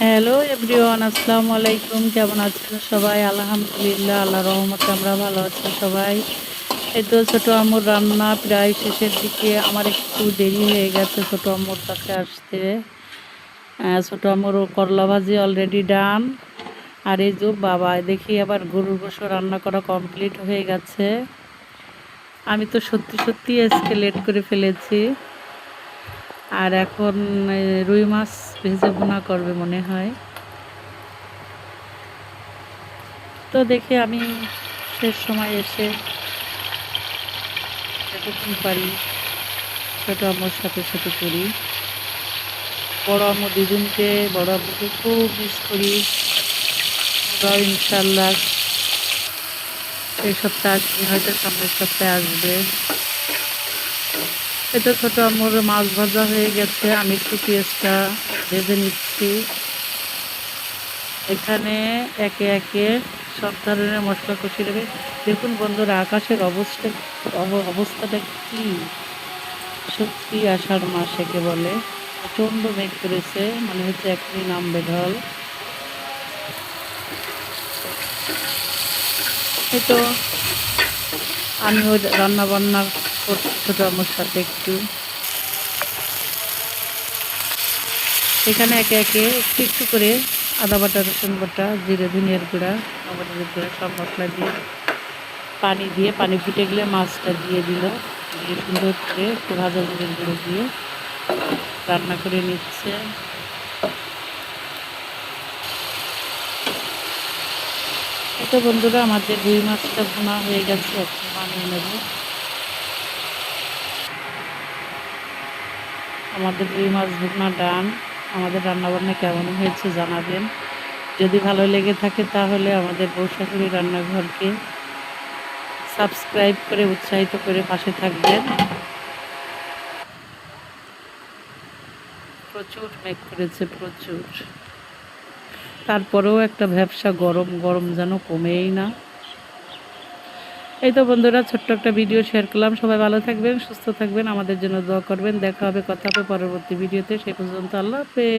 Hello everyone, আসসালামু আলাইকুম। কেমন আছেন সবাই? আলহামদুলিল্লাহ, আল্লাহর রহমতে আমরা ভালো আছি সবাই। এই তো ছোটো আম্মুর রান্না প্রায় শেষের দিকে। আমার একটু দেরি হয়ে গেছে ছোটো আম্মুর কাছে আসতে। ছোটো আম্মুর করলা ভাজি অলরেডি ডান। আর এই যে বাবা, দেখি আবার গরুর গোশত রান্না করা কমপ্লিট হয়ে গেছে। আমি তো সত্যি সত্যি আজকে লেট করে ফেলেছি। আর এখন রুই মাছ ভেজে ভুনা করবে মনে হয়। তো দেখি আমি শেষ সময় এসে যতক্ষণ পারি ছোটো আম্মুর সাথে সাথে করি। বড় আম্মু দিদুনকে, বড় আম্মুকে খুব মিস করি। ওরাও ইনশাল্লাহ এই সপ্তাহে আসবে, হয়তো সামনের সপ্তাহে আসবে। এটা ছোটো আম্মুর মাছ ভাজা হয়ে গেছে, আমি একটু পেঁয়াজটা ভেজে নিচ্ছি। এখানে একে একে সব ধরনের মশলা কষিয়ে নেবে। দেখুন বন্ধুরা, আকাশের অবস্থাটা কি! সত্যি আষাঢ় মাস একে বলে। প্রচণ্ড মেঘ করেছে, মনে হচ্ছে এখনই নামবে ঢল। এই তো আমিও রান্না বান্না করছি ছোটো আম্মুর সাথে একটু। এখানে একে একে একটু একটু করে আদা বাটা, রসুন বাটা, জিরে ধনিয়ার গুঁড়া, টমেটোর গুঁড়া সব মশলা দিয়ে পানি দিয়ে, পানি ফুটে গেলে মাছটা দিয়ে দিল। দিয়ে সুন্দর করে একটু ভাজা জিরের গুঁড়ো দিয়ে রান্না করে নিচ্ছে। তো বন্ধুরা, আমাদের রুই মাছটা ভুনা হয়ে গেছে, এখন বানিয়ে নেব। আমাদের রুই মাছ ভুনা ডান। আমাদের রান্নাবান্না কেমন হয়েছে জানাবেন। যদি ভালো লেগে থাকে তাহলে আমাদের বৌশাশুড়ি রান্নাঘরকে সাবস্ক্রাইব করে উৎসাহিত করে পাশে থাকবেন। প্রচুর মেঘ করেছে, প্রচুর। তারপরেও একটা ভ্যাপসা গরম গরম যেন কমেই না। এই তো বন্ধুরা, ছোট্ট একটা ভিডিও শেয়ার করলাম। সবাই ভালো থাকবেন, সুস্থ থাকবেন, আমাদের জন্য দোয়া করবেন। দেখা হবে, কথা হবে পরবর্তী ভিডিওতে। সেই পর্যন্ত আল্লাহ হাফেজ।